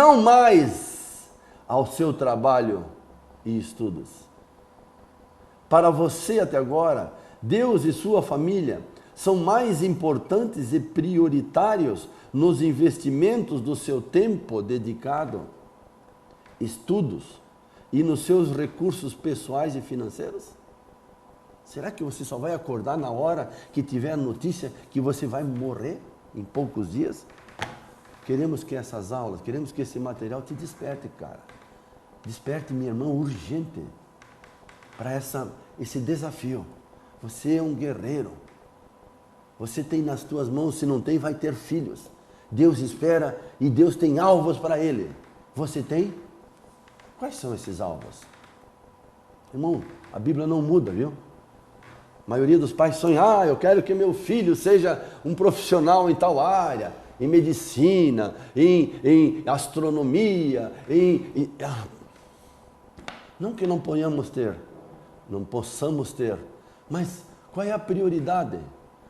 não mais ao seu trabalho e estudos. Para você até agora, Deus e sua família são mais importantes e prioritários nos investimentos do seu tempo dedicado, estudos e nos seus recursos pessoais e financeiros? Será que você só vai acordar na hora que tiver a notícia que você vai morrer em poucos dias? Queremos que essas aulas, queremos que esse material te desperte, cara. Desperte, minha irmã, urgente para esse desafio. Você é um guerreiro. Você tem nas tuas mãos, se não tem, vai ter filhos. Deus espera e Deus tem alvos para ele. Você tem? Quais são esses alvos? Irmão, a Bíblia não muda, viu? A maioria dos pais sonha, eu quero que meu filho seja um profissional em tal área, em medicina, em astronomia, Não que não ponhamos ter, não possamos ter, mas qual é a prioridade?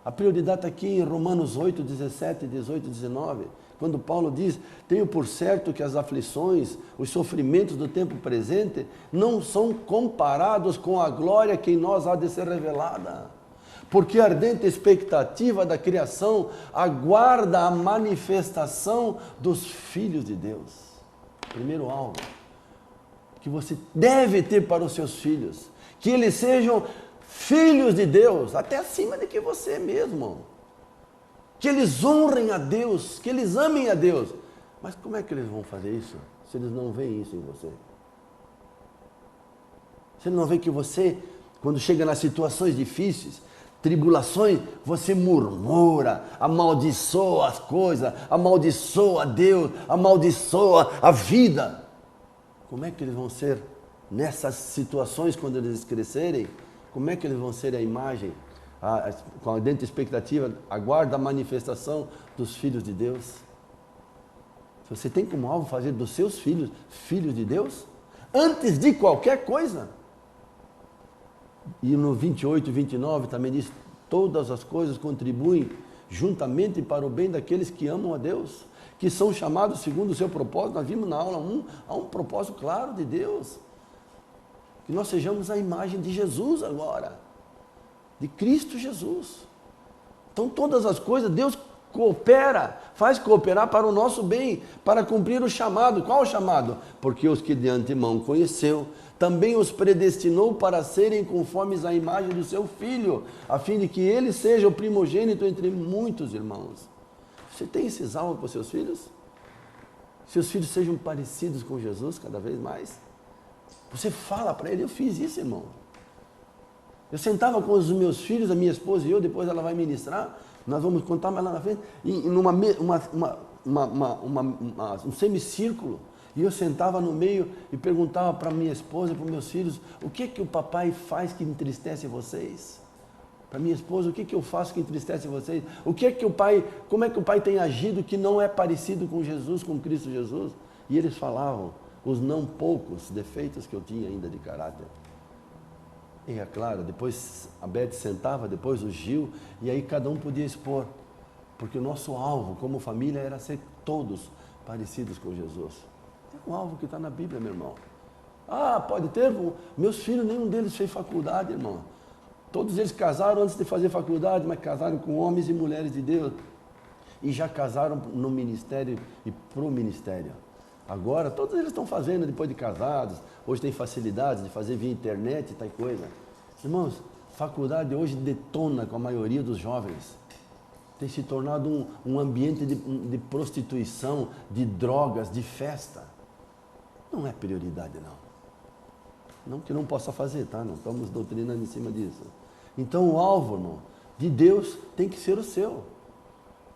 A prioridade está aqui em Romanos 8, 17, 18, 19, quando Paulo diz, tenho por certo que as aflições, os sofrimentos do tempo presente, não são comparados com a glória que em nós há de ser revelada. Porque a ardente expectativa da criação aguarda a manifestação dos filhos de Deus. Primeiro alvo que você deve ter para os seus filhos, que eles sejam filhos de Deus, até acima de que você mesmo. Que eles honrem a Deus, que eles amem a Deus. Mas como é que eles vão fazer isso, se eles não veem isso em você? Se eles não veem que você, quando chega nas situações difíceis, tribulações, você murmura, amaldiçoa as coisas, amaldiçoa Deus, amaldiçoa a vida. Como é que eles vão ser nessas situações quando eles crescerem? Como é que eles vão ser a imagem, com a ardente expectativa, aguarda a manifestação dos filhos de Deus? Você tem como alvo fazer dos seus filhos, filhos de Deus? Antes de qualquer coisa. E no 28 e 29 também diz, todas as coisas contribuem juntamente para o bem daqueles que amam a Deus, que são chamados segundo o seu propósito. Nós vimos na aula 1, há um propósito claro de Deus. Que nós sejamos a imagem de Jesus agora, de Cristo Jesus. Então todas as coisas, Deus coopera, faz cooperar para o nosso bem, para cumprir o chamado. Qual o chamado? Porque os que de antemão conheceu, também os predestinou para serem conformes à imagem do seu Filho, a fim de que ele seja o primogênito entre muitos irmãos. Você tem esses alvos para os seus filhos? Seus filhos sejam parecidos com Jesus cada vez mais? Você fala para ele, eu fiz isso, irmão. Eu sentava com os meus filhos, a minha esposa e eu, depois ela vai ministrar, nós vamos contar mais lá na frente, um semicírculo, e eu sentava no meio e perguntava para minha esposa e para os meus filhos, o que que o papai faz que entristece vocês? Para minha esposa, o que que eu faço que entristece vocês? Como é que o pai tem agido que não é parecido com Jesus, com Cristo Jesus? E eles falavam os não poucos defeitos que eu tinha ainda de caráter. E é claro, depois a Beth sentava, depois o Gil, e aí cada um podia expor. Porque o nosso alvo como família era ser todos parecidos com Jesus. É um alvo que está na Bíblia, meu irmão. Pode ter, meus filhos, nenhum deles fez faculdade, irmão. Todos eles casaram antes de fazer faculdade, mas casaram com homens e mulheres de Deus. E já casaram no ministério e pro ministério. Agora, todos eles estão fazendo depois de casados. Hoje tem facilidades de fazer via internet e tal coisa. Irmãos, faculdade hoje detona com a maioria dos jovens. Tem se tornado um ambiente de prostituição, de drogas, de festa. Não é prioridade, não. Não que não possa fazer, tá? Não estamos doutrinando em cima disso. Então o alvo, irmão, de Deus tem que ser o seu.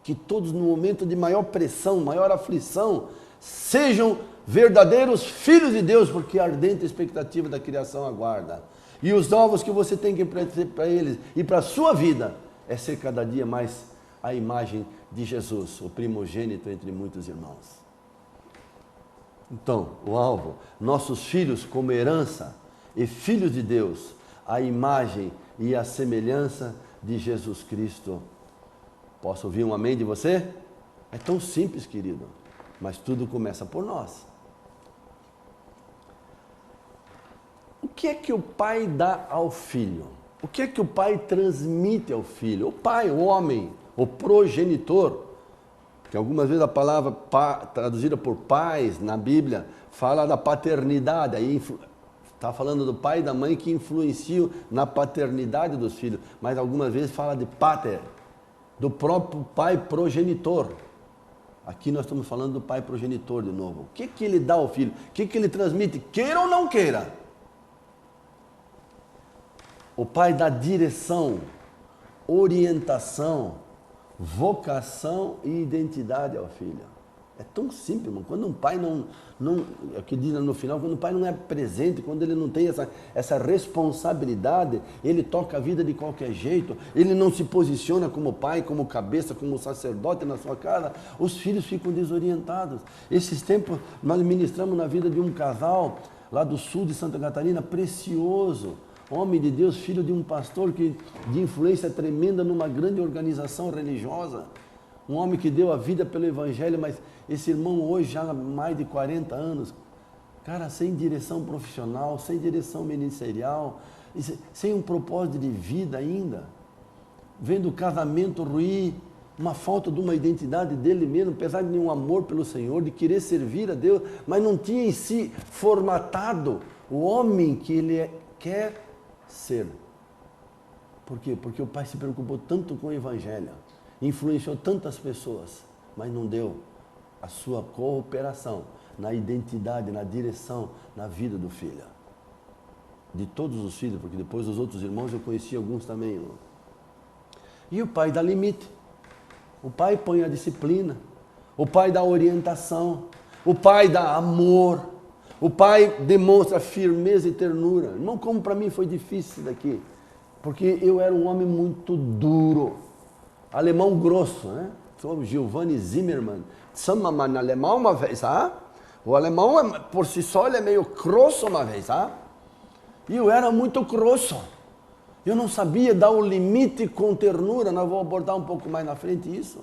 Que todos no momento de maior pressão, maior aflição, sejam verdadeiros filhos de Deus, porque a ardente expectativa da criação aguarda. E os alvos que você tem que ter para eles e para a sua vida é ser cada dia mais a imagem de Jesus, o primogênito entre muitos irmãos. Então, o alvo, nossos filhos como herança e filhos de Deus, a imagem e a semelhança de Jesus Cristo. Posso ouvir um amém de você? É tão simples, querido. Mas tudo começa por nós. O que é que o pai dá ao filho? O que é que o pai transmite ao filho? O pai, o homem, o progenitor, que algumas vezes a palavra traduzida por pais na Bíblia fala da paternidade, aí está falando do pai e da mãe que influenciam na paternidade dos filhos, mas algumas vezes fala de pater, do próprio pai progenitor. Aqui nós estamos falando do pai progenitor de novo. O que que ele dá ao filho? O que que ele transmite? Queira ou não queira. O pai dá direção, orientação, vocação e identidade ao filho. É tão simples, irmão. Quando um pai não é o que diz no final, quando o pai não é presente, quando ele não tem essa responsabilidade, ele toca a vida de qualquer jeito, ele não se posiciona como pai, como cabeça, como sacerdote na sua casa, os filhos ficam desorientados. Esses tempos nós ministramos na vida de um casal lá do sul de Santa Catarina, precioso, homem de Deus, filho de um pastor de influência tremenda numa grande organização religiosa, um homem que deu a vida pelo Evangelho, mas esse irmão hoje já há mais de 40 anos, cara, sem direção profissional, sem direção ministerial, sem um propósito de vida ainda, vendo o casamento ruir, uma falta de uma identidade dele mesmo, apesar de um amor pelo Senhor, de querer servir a Deus, mas não tinha em si formatado o homem que ele quer ser. Por quê? Porque o pai se preocupou tanto com o Evangelho, influenciou tantas pessoas, mas não deu a sua cooperação na identidade, na direção, na vida do filho. De todos os filhos, porque depois dos outros irmãos eu conheci alguns também, irmão. E o pai dá limite, o pai põe a disciplina, o pai dá orientação, o pai dá amor, o pai demonstra firmeza e ternura. Irmão, como para mim foi difícil isso daqui, porque eu era um homem muito duro, alemão grosso, né? Sou Giovanni Zimmermann, chama-me alemão uma vez, ah? O alemão, por si só, ele é meio grosso uma vez, ah? E eu era muito grosso. Eu não sabia dar o limite com ternura, nós vamos abordar um pouco mais na frente isso.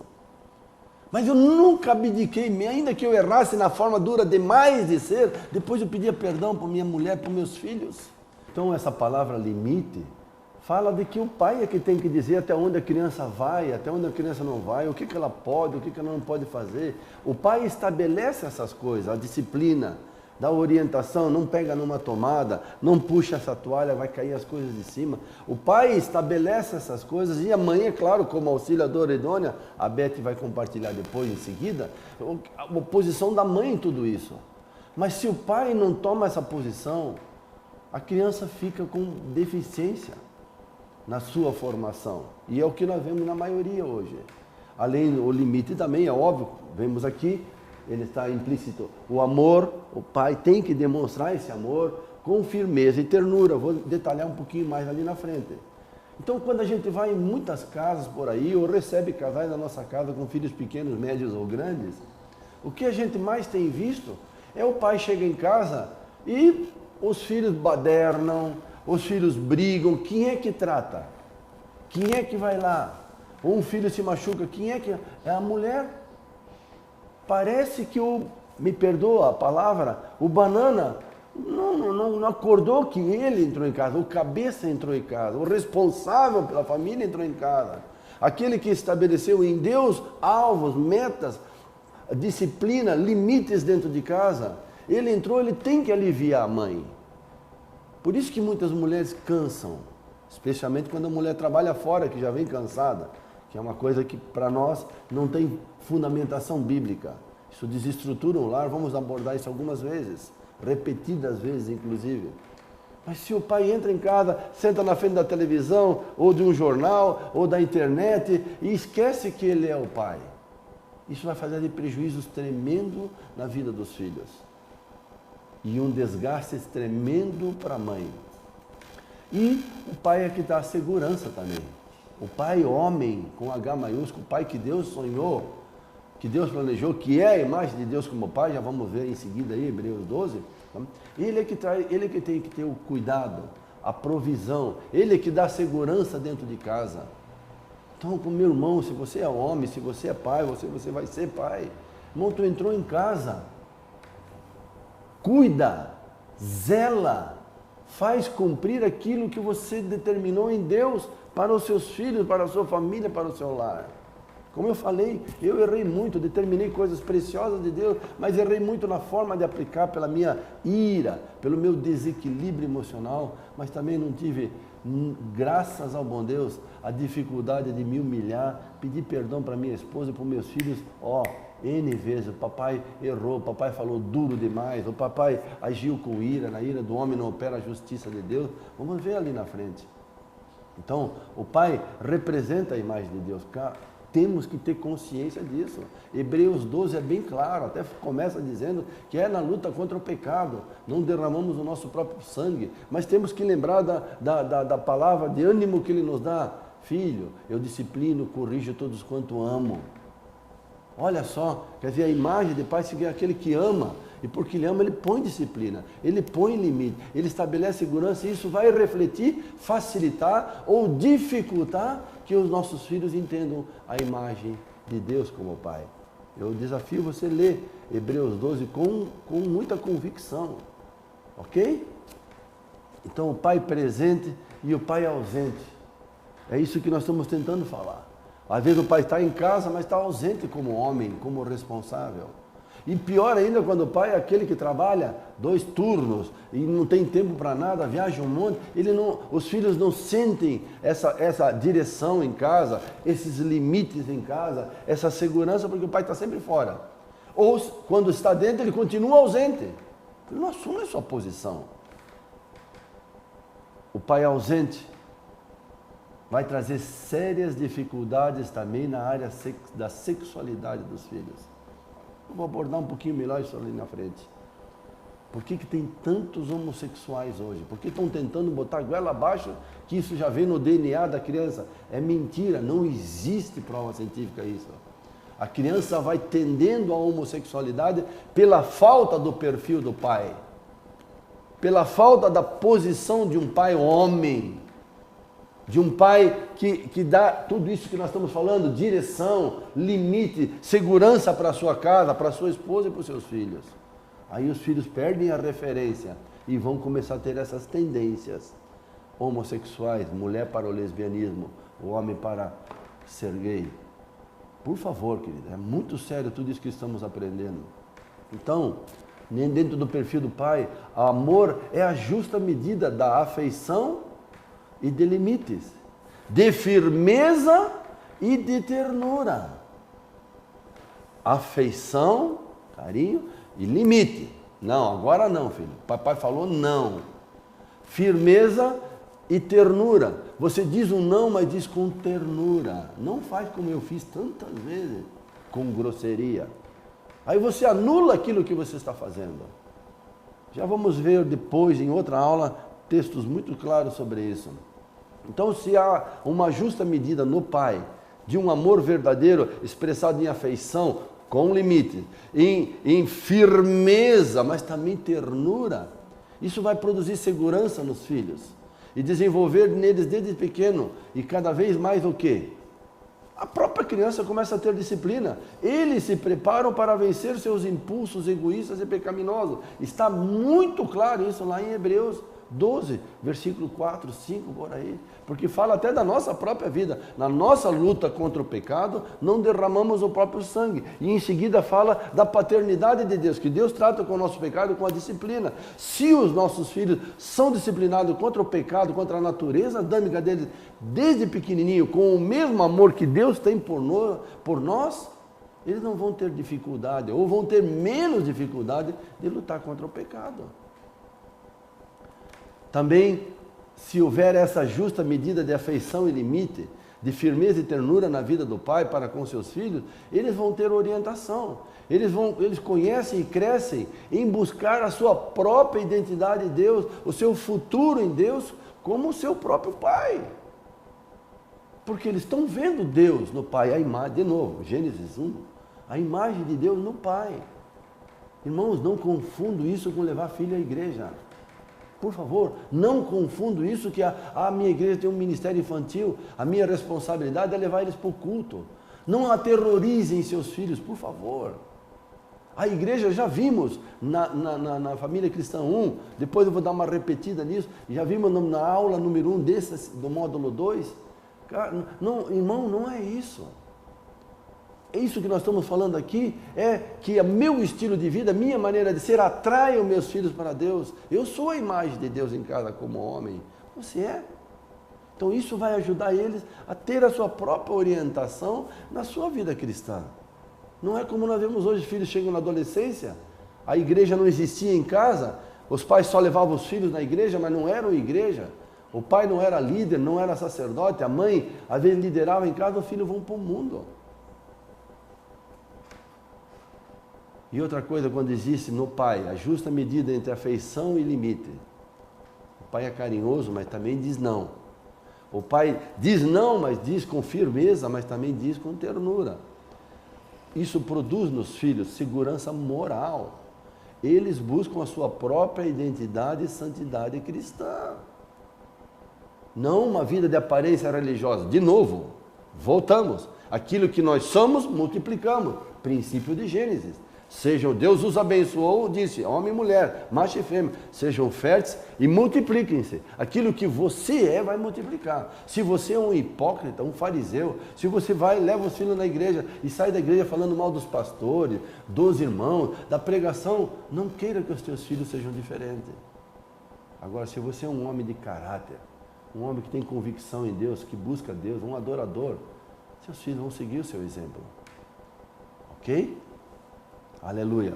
Mas eu nunca abdiquei, ainda que eu errasse na forma dura demais de ser, depois eu pedia perdão para minha mulher, para meus filhos. Então essa palavra limite fala de que o pai é que tem que dizer até onde a criança vai, até onde a criança não vai, o que ela pode, o que ela não pode fazer. O pai estabelece essas coisas, a disciplina, dá orientação, não pega numa tomada, não puxa essa toalha, vai cair as coisas de cima. O pai estabelece essas coisas e a mãe, é claro, como auxiliadora idônea, a Beth vai compartilhar depois, em seguida, a posição da mãe em tudo isso. Mas se o pai não toma essa posição, a criança fica com deficiência na sua formação. E é o que nós vemos na maioria hoje. Além do limite também, é óbvio, vemos aqui, ele está implícito. O amor, o pai tem que demonstrar esse amor com firmeza e ternura. Vou detalhar um pouquinho mais ali na frente. Então, quando a gente vai em muitas casas por aí, ou recebe casais na nossa casa com filhos pequenos, médios ou grandes, o que a gente mais tem visto é o pai chega em casa e os filhos badernam, os filhos brigam. Quem é que trata? Quem é que vai lá? Ou um filho se machuca, quem é que... É a mulher. Parece que me perdoa a palavra, o banana não acordou que ele entrou em casa, o cabeça entrou em casa, o responsável pela família entrou em casa. Aquele que estabeleceu em Deus alvos, metas, disciplina, limites dentro de casa, ele entrou, ele tem que aliviar a mãe. Por isso que muitas mulheres cansam, especialmente quando a mulher trabalha fora, que já vem cansada, que é uma coisa que para nós não tem fundamentação bíblica. Isso desestrutura um lar, vamos abordar isso algumas vezes, repetidas vezes inclusive. Mas se o pai entra em casa, senta na frente da televisão, ou de um jornal, ou da internet, e esquece que ele é o pai, isso vai fazer de prejuízos tremendo na vida dos filhos. E um desgaste tremendo para a mãe. E o pai é que dá segurança também. O pai homem, com H maiúsculo, o pai que Deus sonhou, que Deus planejou, que é a imagem de Deus como pai, já vamos ver em seguida aí, Hebreus 12, ele é que tem que ter o cuidado, a provisão, ele é que dá segurança dentro de casa. Então, com meu irmão, se você é homem, se você é pai, você vai ser pai. Irmão, tu entrou em casa, cuida, zela, faz cumprir aquilo que você determinou em Deus para os seus filhos, para a sua família, para o seu lar. Como eu falei, eu errei muito, determinei coisas preciosas de Deus, mas errei muito na forma de aplicar pela minha ira, pelo meu desequilíbrio emocional, mas também não tive, graças ao bom Deus, a dificuldade de me humilhar, pedir perdão para minha esposa e para os meus filhos. N vezes, o papai errou, o papai falou duro demais, o papai agiu com ira, na ira do homem não opera a justiça de Deus. Vamos ver ali na frente. Então, o pai representa a imagem de Deus. Temos que ter consciência disso. Hebreus 12 é bem claro, até começa dizendo que é na luta contra o pecado. Não derramamos o nosso próprio sangue, mas temos que lembrar da palavra de ânimo que ele nos dá. Filho, eu disciplino, corrijo todos quanto amo. Olha só, quer dizer, a imagem de pai é aquele que ama, e porque ele ama, ele põe disciplina, ele põe limite, ele estabelece segurança, e isso vai refletir, facilitar ou dificultar que os nossos filhos entendam a imagem de Deus como pai. Eu desafio você a ler Hebreus 12 com muita convicção, ok? Então, o pai presente e o pai ausente, é isso que nós estamos tentando falar. Às vezes o pai está em casa, mas está ausente como homem, como responsável. E pior ainda quando o pai é aquele que trabalha 2 turnos e não tem tempo para nada, viaja um monte, os filhos não sentem essa direção em casa, esses limites em casa, essa segurança, porque o pai está sempre fora. Ou quando está dentro, ele continua ausente. Ele não assume a sua posição. O pai ausente vai trazer sérias dificuldades também na área da sexualidade dos filhos. Eu vou abordar um pouquinho melhor isso ali na frente. Por que tem tantos homossexuais hoje? Por que estão tentando botar a goela abaixo que isso já vem no DNA da criança? É mentira, não existe prova científica isso. A criança vai tendendo à homossexualidade pela falta do perfil do pai, pela falta da posição de um pai homem, de um pai que dá tudo isso que nós estamos falando, direção, limite, segurança para a sua casa, para a sua esposa e para os seus filhos. Aí os filhos perdem a referência e vão começar a ter essas tendências homossexuais, mulher para o lesbianismo, o homem para ser gay. Por favor, querida, é muito sério tudo isso que estamos aprendendo. Então, nem dentro do perfil do pai, amor é a justa medida da afeição e de limites, de firmeza e de ternura. Afeição, carinho e limite. Não, agora não, filho. Papai falou não. Firmeza e ternura. Você diz um não, mas diz com ternura. Não faz como eu fiz tantas vezes, com grosseria. Aí você anula aquilo que você está fazendo. Já vamos ver depois, em outra aula, textos muito claros sobre isso. Então, se há uma justa medida no pai, de um amor verdadeiro, expressado em afeição, com limite, em firmeza, mas também ternura, isso vai produzir segurança nos filhos e desenvolver neles desde pequeno, e cada vez mais o quê? A própria criança começa a ter disciplina. Eles se preparam para vencer seus impulsos egoístas e pecaminosos. Está muito claro isso lá em Hebreus 12, versículo 4, 5, por aí. Porque fala até da nossa própria vida. Na nossa luta contra o pecado, não derramamos o próprio sangue. E em seguida fala da paternidade de Deus, que Deus trata com o nosso pecado com a disciplina. Se os nossos filhos são disciplinados contra o pecado, contra a natureza adâmica deles, desde pequenininho, com o mesmo amor que Deus tem por nós, eles não vão ter dificuldade, ou vão ter menos dificuldade de lutar contra o pecado. Também, se houver essa justa medida de afeição e limite, de firmeza e ternura na vida do pai para com seus filhos, eles vão ter orientação. Eles conhecem e crescem em buscar a sua própria identidade em Deus, o seu futuro em Deus, como o seu próprio pai. Porque eles estão vendo Deus no pai, a imagem, de novo, Gênesis 1, a imagem de Deus no pai. Irmãos, não confundo isso com levar filho à igreja. Por favor, não confundo isso que a minha igreja tem um ministério infantil, a minha responsabilidade é levar eles para o culto. Não aterrorizem seus filhos, por favor. A igreja, já vimos na família cristã 1, depois eu vou dar uma repetida nisso, já vimos na aula número 1 do módulo 2. Cara, não, irmão, não é isso. É isso que nós estamos falando aqui, é que o meu estilo de vida, a minha maneira de ser, atrai os meus filhos para Deus. Eu sou a imagem de Deus em casa como homem. Você é? Então isso vai ajudar eles a ter a sua própria orientação na sua vida cristã. Não é como nós vemos hoje, filhos chegam na adolescência, a igreja não existia em casa, os pais só levavam os filhos na igreja, mas não eram igreja. O pai não era líder, não era sacerdote, a mãe às vezes liderava em casa, os filhos vão para o mundo. E outra coisa, quando existe no pai a justa medida entre afeição e limite. O pai é carinhoso, mas também diz não. O pai diz não, mas diz com firmeza, mas também diz com ternura. Isso produz nos filhos segurança moral. Eles buscam a sua própria identidade e santidade cristã. Não uma vida de aparência religiosa. De novo, voltamos. Aquilo que nós somos, multiplicamos. Princípio de Gênesis. Deus os abençoou, disse, homem e mulher, macho e fêmea, sejam férteis e multipliquem-se. Aquilo que você vai multiplicar. Se você é um hipócrita, um fariseu, se você leva os filhos na igreja e sai da igreja falando mal dos pastores, dos irmãos, da pregação, não queira que os teus filhos sejam diferentes. Agora, se você é um homem de caráter, um homem que tem convicção em Deus, que busca Deus, um adorador, seus filhos vão seguir o seu exemplo. Ok? Aleluia.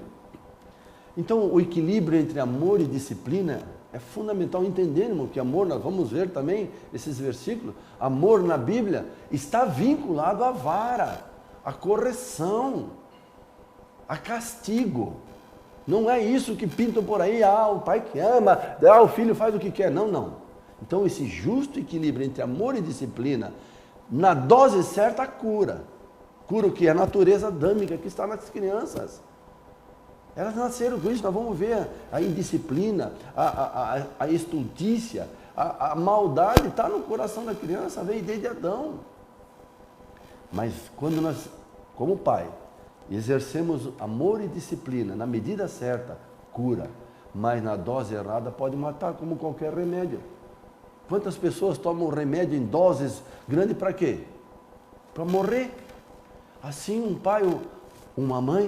Então, o equilíbrio entre amor e disciplina é fundamental. Entendendo que amor, nós vamos ver também esses versículos, amor na Bíblia está vinculado à vara, à correção, a castigo. Não é isso que pintam por aí, o pai que ama, o filho faz o que quer. Não, não. Então, esse justo equilíbrio entre amor e disciplina, na dose certa, cura. Cura o que? A natureza adâmica que está nas crianças. Elas nasceram com isso, nós vamos ver a indisciplina, a estultícia, a maldade está no coração da criança, veio desde Adão. Mas quando nós, como pai, exercemos amor e disciplina, na medida certa, cura, mas na dose errada pode matar, como qualquer remédio. Quantas pessoas tomam remédio em doses grandes para quê? Para morrer. Assim um pai, uma mãe,